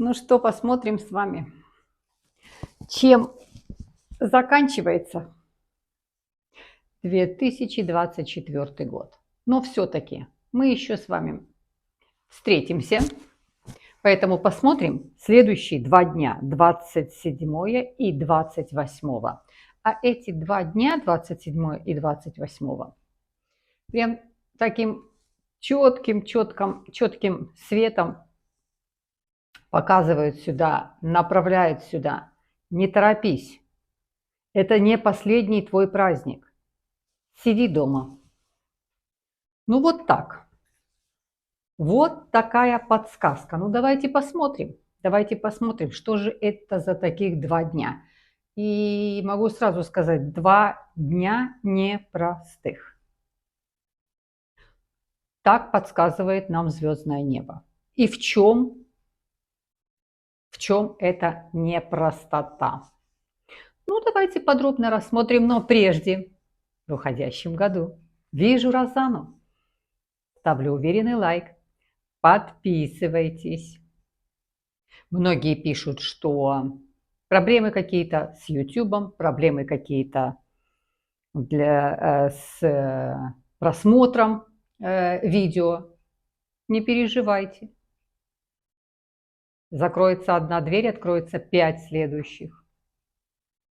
Ну что, посмотрим с вами, чем заканчивается 2024 год. Но все-таки мы еще с вами встретимся, поэтому посмотрим следующие 2 дня, 27 и 28. А эти 2 дня, 27 и 28, прям таким четким светом показывают сюда, направляют сюда. Не торопись. Это не последний твой праздник. Сиди дома. Ну вот так. Вот такая подсказка. Ну давайте посмотрим. Давайте посмотрим, что же это за таких 2 дня. И могу сразу сказать, 2 дня непростых. Так подсказывает нам звездное небо. И в чем эта непростота? Ну давайте подробно рассмотрим, но прежде в уходящем году. Вижу Розану. Ставлю уверенный лайк. Подписывайтесь. Многие пишут, что проблемы какие-то с YouTube, проблемы какие-то с просмотром видео. Не переживайте. Закроется одна дверь, откроется 5 следующих.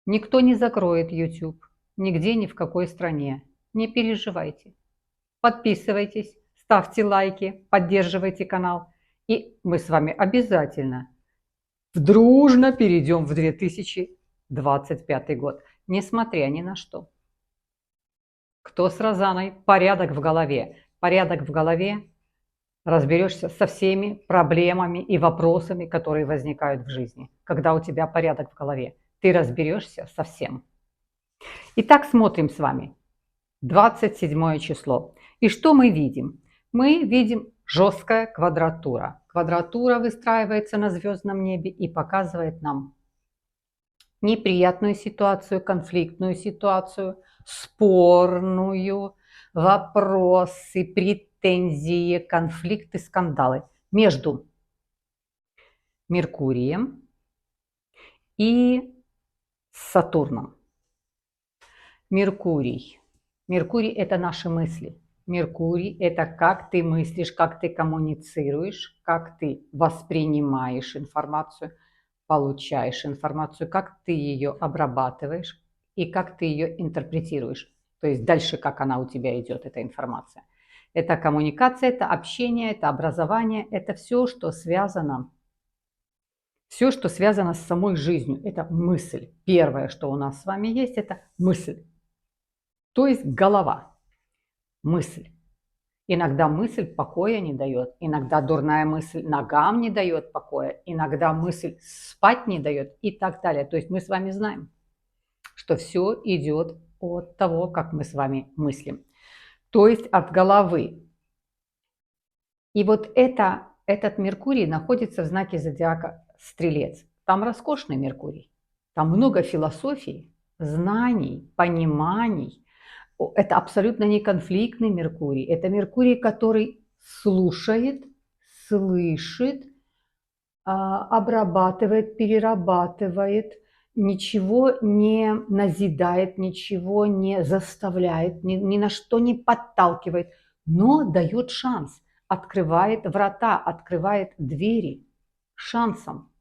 Никто не закроет YouTube. Нигде, ни в какой стране. Не переживайте. Подписывайтесь, ставьте лайки, поддерживайте канал. И мы с вами обязательно дружно перейдем в 2025 год, несмотря ни на что. Кто с Розаной? Порядок в голове. Порядок в голове. Разберешься со всеми проблемами и вопросами, которые возникают в жизни. Когда у тебя порядок в голове, ты разберешься со всем. Итак, смотрим с вами. 27 число. И что мы видим? Мы видим жесткая квадратура. Квадратура выстраивается на звездном небе и показывает нам неприятную ситуацию, конфликтную ситуацию, спорную, вопросы, претензии, конфликты, скандалы между Меркурием и Сатурном. Меркурий. Меркурий – это наши мысли. Меркурий – это как ты мыслишь, как ты коммуницируешь, как ты воспринимаешь информацию, получаешь информацию, как ты ее обрабатываешь и как ты ее интерпретируешь. То есть дальше, как она у тебя идет, эта информация. Это коммуникация, это общение, это образование, это все, что связано с самой жизнью. Это мысль. Первое, что у нас с вами есть, это мысль. То есть голова. Мысль. Иногда мысль покоя не дает, иногда дурная мысль ногам не дает покоя, иногда мысль спать не дает и так далее. То есть мы с вами знаем, что все идет от того, как мы с вами мыслим. То есть от головы. И вот этот Меркурий находится в знаке зодиака Стрелец. Там роскошный Меркурий. Там много философии, знаний, пониманий. Это абсолютно не конфликтный Меркурий. Это Меркурий, который слушает, слышит, обрабатывает, перерабатывает, ничего не назидает, ничего не заставляет, ни на что не подталкивает, но дает шанс, открывает врата, открывает двери шансом.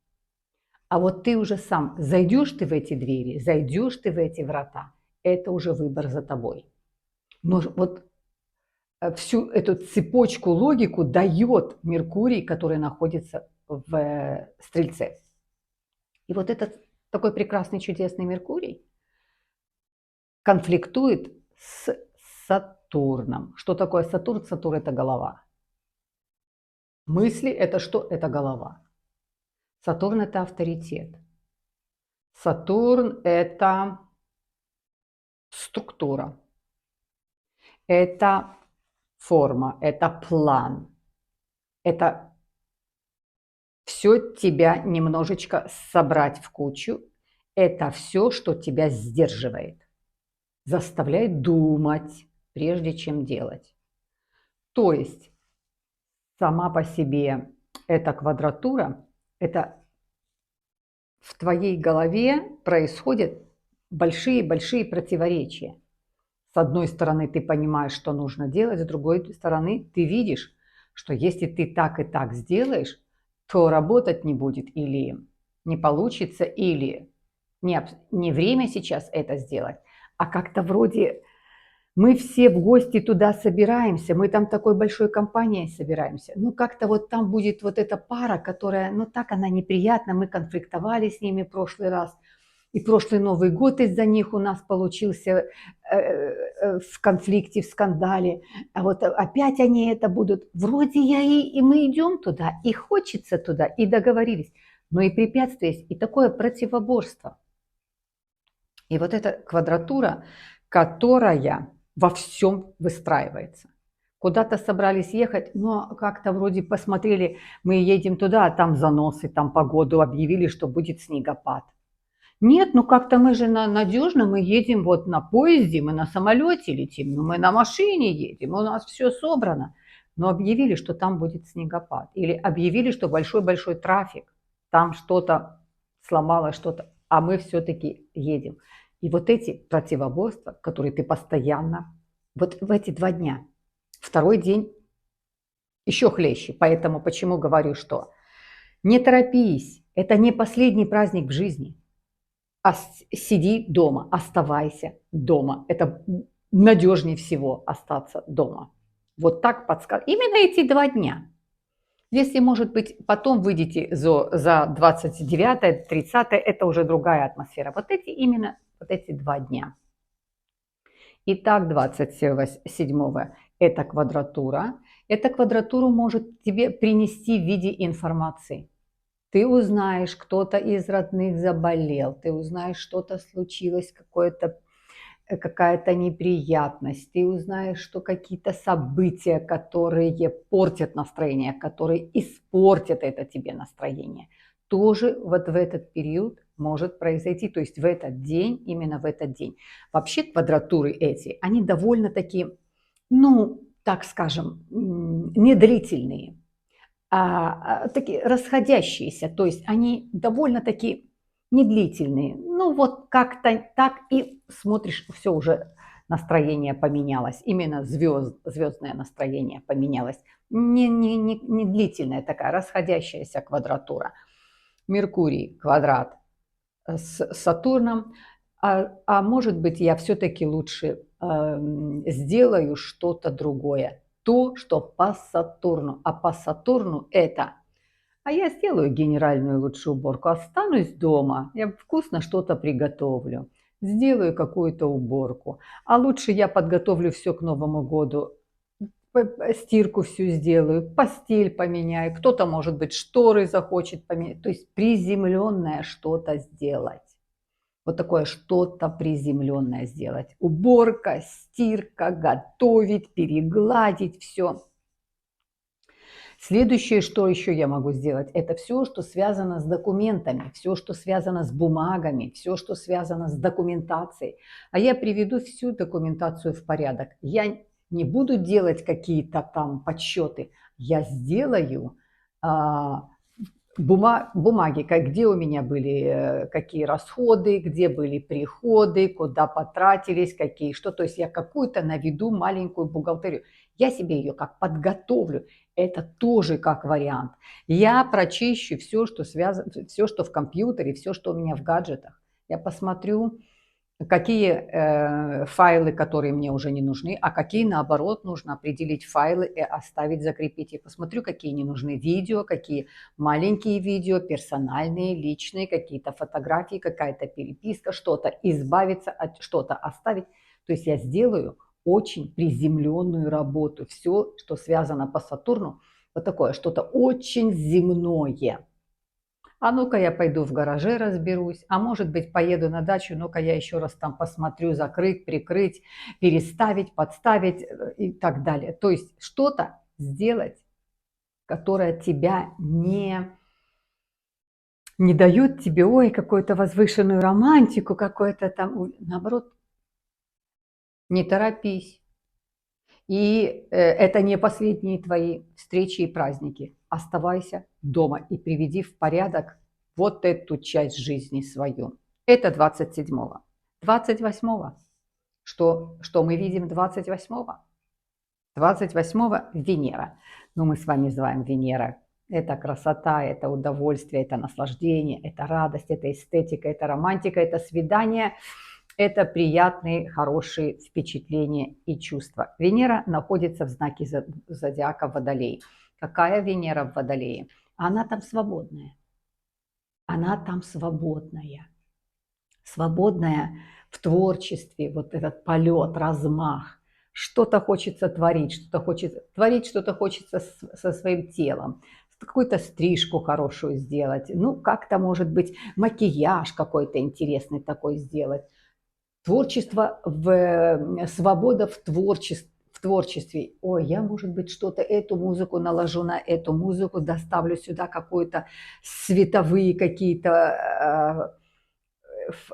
А вот ты уже сам, зайдешь ты в эти двери, зайдешь ты в эти врата, это уже выбор за тобой. Но вот всю эту цепочку, логику дает Меркурий, который находится в Стрельце. И вот этот такой прекрасный, чудесный Меркурий конфликтует с Сатурном. Что такое Сатурн? Сатурн – это голова. Мысли – это что? Это голова. Сатурн – это авторитет. Сатурн – это структура. Это форма, это план. Это все тебя немножечко собрать в кучу. Это все, что тебя сдерживает, заставляет думать, прежде чем делать. То есть сама по себе эта квадратура Это в твоей голове происходят большие-большие противоречия. С одной стороны, ты понимаешь, что нужно делать, с другой стороны, ты видишь, что если ты так и так сделаешь, то работать не будет или не получится, или не время сейчас это сделать, а как-то вроде мы все в гости туда собираемся, мы там такой большой компанией собираемся. Ну, как-то вот там будет вот эта пара, которая, ну, так она неприятна, мы конфликтовали с ними в прошлый раз. И прошлый Новый год из-за них у нас получился в конфликте, в скандале. А вот опять они это будут. Вроде и мы идем туда, и хочется туда, и договорились. Но и препятствия есть, и такое противоборство. И вот эта квадратура, которая во всем выстраивается. Куда-то собрались ехать, но как-то вроде посмотрели, мы едем туда, а там заносы, там погоду объявили, что будет снегопад. Нет, ну как-то мы же надежно, мы едем вот на поезде, мы на самолете летим, ну мы на машине едем, у нас все собрано. Но объявили, что там будет снегопад. Или объявили, что большой-большой трафик, там что-то сломалось, что-то, а мы все-таки едем. И вот эти противоборства, которые ты постоянно, вот в эти 2 дня, второй день еще хлеще. Поэтому почему говорю, что не торопись, это не последний праздник в жизни. Сиди дома, оставайся дома. Это надежнее всего остаться дома. Вот так подсказываю. Именно эти 2 дня. Если, может быть, потом выйдете за 29, 30, это уже другая атмосфера. Вот эти именно вот эти 2 дня. Итак, 27 это квадратура. Эта квадратура может тебе принести в виде информации. Ты узнаешь, кто-то из родных заболел, ты узнаешь, что-то случилось, какая-то неприятность, ты узнаешь, что какие-то события, которые портят настроение, которые испортят это тебе настроение, тоже вот в этот период может произойти, то есть в этот день, именно в этот день. Вообще квадратуры эти, они довольно-таки, ну, так скажем, недлительные. Такие расходящиеся, то есть они довольно-таки недлительные. Ну вот как-то так и смотришь, все уже настроение поменялось, именно звездное настроение поменялось. Не длительная такая расходящаяся квадратура. Меркурий квадрат с Сатурном, а может быть я все-таки лучше сделаю что-то другое. То, что по Сатурну. А по Сатурну это, а я сделаю генеральную лучшую уборку, останусь дома, я вкусно что-то приготовлю, сделаю какую-то уборку. А лучше я подготовлю все к Новому году, стирку всю сделаю, постель поменяю, кто-то, может быть, шторы захочет поменять. То есть приземленное что-то сделать. Вот такое что-то приземленное сделать. Уборка, стирка, готовить, перегладить все. Следующее, что еще я могу сделать, это все, что связано с документами, все, что связано с бумагами, все, что связано с документацией. А я приведу всю документацию в порядок. Я не буду делать какие-то там подсчеты, я сделаю бумаги, где у меня были какие расходы, где были приходы, куда потратились, какие что. То есть я какую-то наведу маленькую бухгалтерию. Я себе ее как подготовлю. Это тоже как вариант. Я прочищу все, что связано, все, что в компьютере, все, что у меня в гаджетах. Я посмотрю, какие файлы, которые мне уже не нужны, а какие, наоборот, нужно определить файлы и оставить, закрепить. Я посмотрю, какие не нужны видео, какие маленькие видео, персональные, личные, какие-то фотографии, какая-то переписка, что-то избавиться от, что-то оставить. То есть я сделаю очень приземленную работу. Все, что связано по Сатурну, вот такое, что-то очень земное. А ну-ка я пойду в гараже разберусь, а может быть поеду на дачу, ну-ка я еще раз там посмотрю, закрыть, прикрыть, переставить, подставить и так далее. То есть что-то сделать, которое тебя не дает тебе, ой, какую-то возвышенную романтику, какой-то там, наоборот, не торопись. И это не последние твои встречи и праздники. Оставайся дома и приведи в порядок вот эту часть жизни свою. Это 27-го. 28-го. Что мы видим 28-го? 28-го Венера. Ну, мы с вами называем Венера. Это красота, это удовольствие, это наслаждение, это радость, это эстетика, это романтика, это свидание, это приятные, хорошие впечатления и чувства. Венера находится в знаке зодиака Водолей. Какая Венера в Водолее? Она там свободная. Она там свободная. Свободная в творчестве, вот этот полет, размах. Что-то хочется творить, что-то хочется со своим телом, какую-то стрижку хорошую сделать, ну, как-то, может быть, макияж какой-то интересный такой сделать. Творчество, свобода в творчестве. Ой, я, может быть, что-то, эту музыку наложу на эту музыку, доставлю сюда какую-то световые какие-то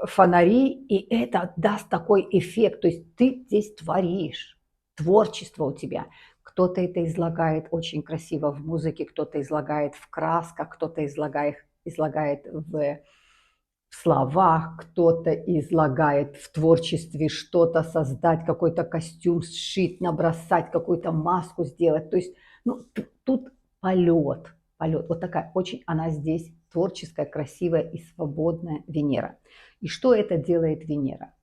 фонари, и это даст такой эффект. То есть ты здесь творишь, творчество у тебя. Кто-то это излагает очень красиво в музыке, кто-то излагает в красках, кто-то излагает в словах, кто-то излагает в творчестве что-то создать, какой-то костюм сшить, набросать, какую-то маску сделать. То есть, ну, тут полет. Вот такая очень она здесь творческая, красивая и свободная Венера. И что это делает Венера?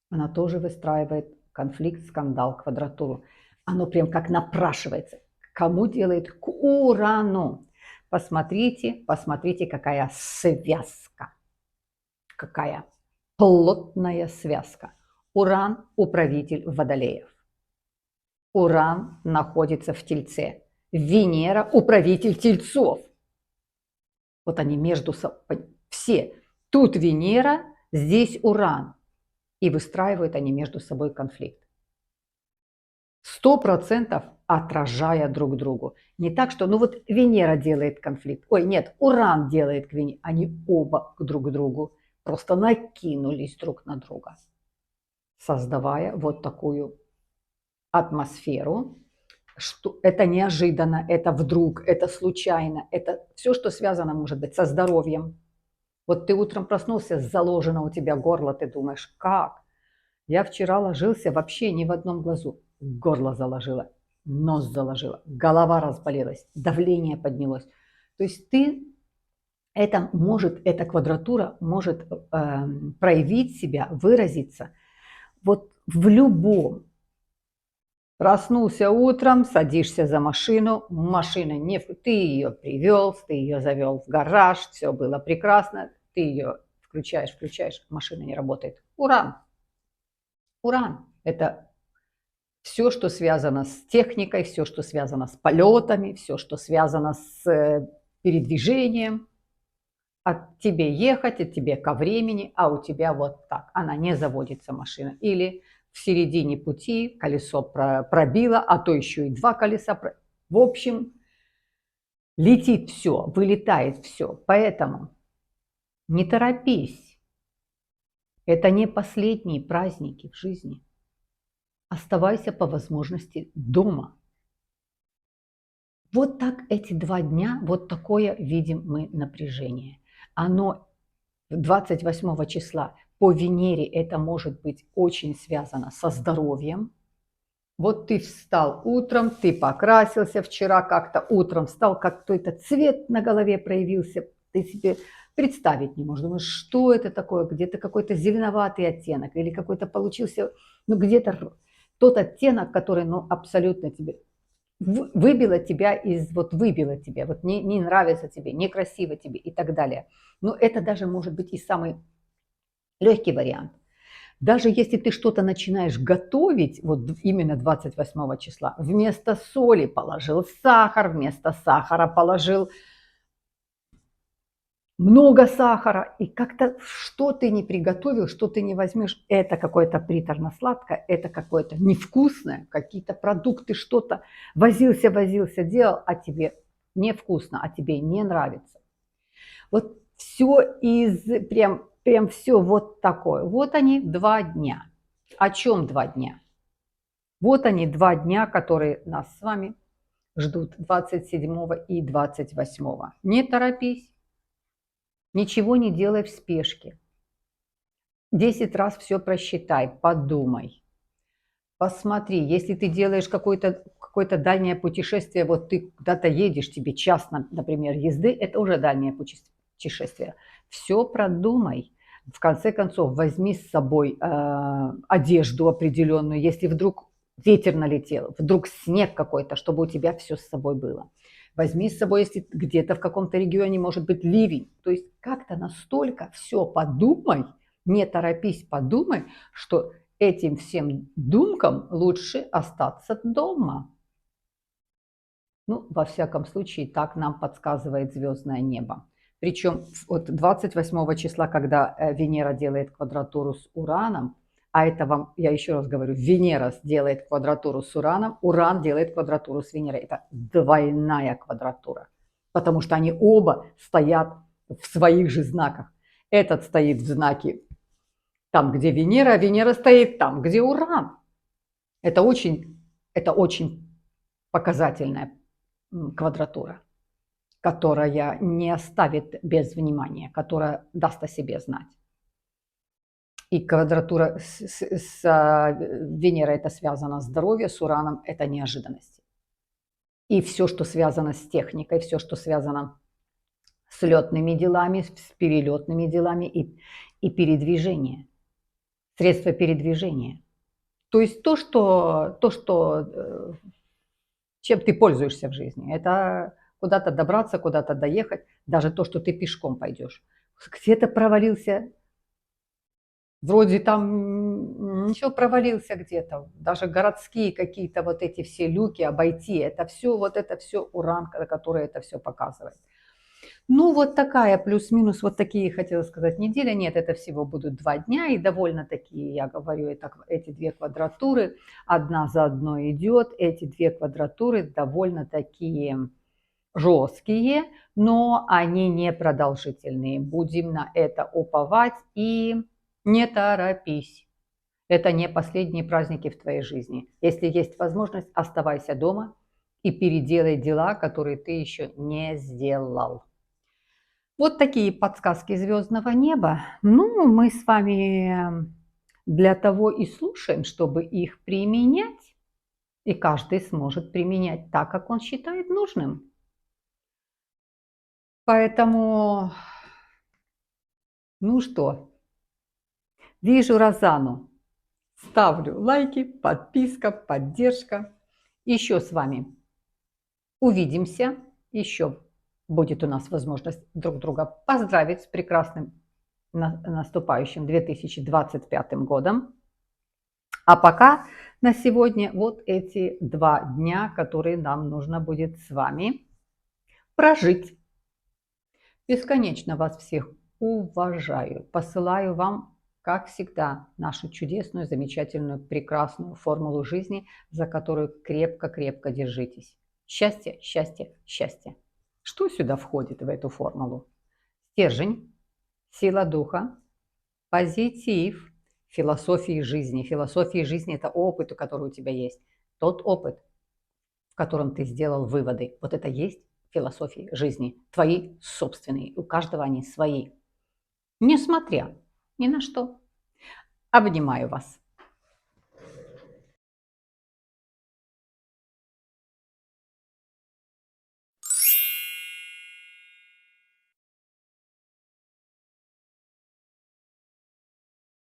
Она тоже выстраивает конфликт, скандал, квадратуру. Оно прям как напрашивается. Кому делает? К Урану. Посмотрите, какая связка. Какая плотная связка. Уран – управитель Водолеев. Уран находится в Тельце. Венера – управитель Тельцов. Вот они между собой все. Тут Венера, здесь Уран. И выстраивают они между собой конфликт. 100% отражая друг другу. Не так, что, ну вот Венера делает конфликт. Ой, нет, Уран делает к Венере. Они оба друг к другу просто накинулись друг на друга, создавая вот такую атмосферу, что это неожиданно, это вдруг, это случайно, это все, что связано, может быть, со здоровьем. Вот ты утром проснулся, заложено у тебя горло, ты думаешь, как? Я вчера ложился вообще ни в одном глазу. Горло заложило, нос заложило, голова разболелась, давление поднялось. То есть эта квадратура может проявить себя, выразиться вот в любом. Проснулся утром, садишься за машину, машина не... Ты ее привез, ты ее завел в гараж, все было прекрасно, ты ее включаешь, машина не работает. Уран. Уран – это все, что связано с техникой, все, что связано с полетами, все, что связано с передвижением. От тебе ехать, от тебе ко времени, а у тебя вот так. Она не заводится, машина. Или в середине пути колесо пробило, а то еще и два колеса. В общем, летит все, вылетает все. Поэтому не торопись. Это не последние праздники в жизни. Оставайся по возможности дома. Вот так эти 2 дня, вот такое видим мы напряжение. Оно 28 числа по Венере это может быть очень связано со здоровьем. Вот ты встал утром, ты покрасился вчера как-то утром, встал, как какой-то цвет на голове проявился, ты себе представить не можешь. Думаешь, что это такое? Где-то какой-то зеленоватый оттенок или какой-то получился, ну где-то тот оттенок, который, ну абсолютно тебе выбило тебя, вот не нравится тебе, некрасиво тебе и так далее. Но это даже может быть и самый легкий вариант. Даже если ты что-то начинаешь готовить, вот именно 28 числа, вместо соли положил сахар, вместо сахара положил много сахара, и как-то что ты не приготовил, что ты не возьмешь, это какое-то приторно-сладкое, это какое-то невкусное, какие-то продукты, что-то возился, делал, а тебе невкусно, а тебе не нравится. Вот все прям все вот такое. Вот они 2 дня. О чем 2 дня? Вот они 2 дня, которые нас с вами ждут 27 и 28. Не торопись, ничего не делай в спешке. 10 раз все просчитай, подумай. Посмотри, если ты делаешь какое-то дальнее путешествие, вот ты куда-то едешь, тебе час, например, езды, это уже дальнее путешествие. Все продумай. В конце концов, возьми с собой одежду определенную, если вдруг ветер налетел, вдруг снег какой-то, чтобы у тебя все с собой было. Возьми с собой, если где-то в каком-то регионе может быть ливень. То есть как-то настолько все подумай, не торопись, подумай, что этим всем думкам лучше остаться дома. Ну, во всяком случае, так нам подсказывает звездное небо. Причем от 28 числа, когда Венера делает квадратуру с Ураном, а это вам, я еще раз говорю, Венера делает квадратуру с Ураном, Уран делает квадратуру с Венерой. Это двойная квадратура, потому что они оба стоят в своих же знаках. Этот стоит в знаке там, где Венера, а Венера стоит там, где Уран. Это очень показательная квадратура, которая не оставит без внимания, которая даст о себе знать. И квадратура с Венерой это связано с здоровьем, с Ураном это неожиданности. И все, что связано с техникой, все, что связано с летными делами, с перелетными делами и передвижение, средства передвижения. То есть чем ты пользуешься в жизни. Это куда-то добраться, куда-то доехать, даже то, что ты пешком пойдешь. Где-то провалился, вроде там ничего, провалился где-то. Даже городские какие-то вот эти все люки обойти, это все Уран, который это все показывает. Ну, вот такая плюс-минус, вот такие, хотела сказать, неделя. Нет, это всего будут 2 дня, и довольно такие, я говорю, эти 2 квадратуры, одна за одной идет. Эти 2 квадратуры довольно такие жесткие, но они не продолжительные. Будем на это уповать и не торопись. Это не последние праздники в твоей жизни. Если есть возможность, оставайся дома и переделай дела, которые ты еще не сделал. Вот такие подсказки звездного неба. Ну, мы с вами для того и слушаем, чтобы их применять. И каждый сможет применять так, как он считает нужным. Поэтому, ну что, вижу Розану. Ставлю лайки, подписка, поддержка. Еще с вами увидимся. Еще будет у нас возможность друг друга поздравить с прекрасным наступающим 2025 годом. А пока на сегодня вот эти 2 дня, которые нам нужно будет с вами прожить. Бесконечно вас всех уважаю. Посылаю вам, как всегда, нашу чудесную, замечательную, прекрасную формулу жизни, за которую крепко-крепко держитесь. Счастье, счастье, счастье. Что сюда входит в эту формулу? Стержень, сила духа, позитив, философии жизни. Философия жизни – это опыт, который у тебя есть. Тот опыт, в котором ты сделал выводы. Вот это есть философии жизни. Твои собственные. У каждого они свои. Несмотря ни на что. Обнимаю вас.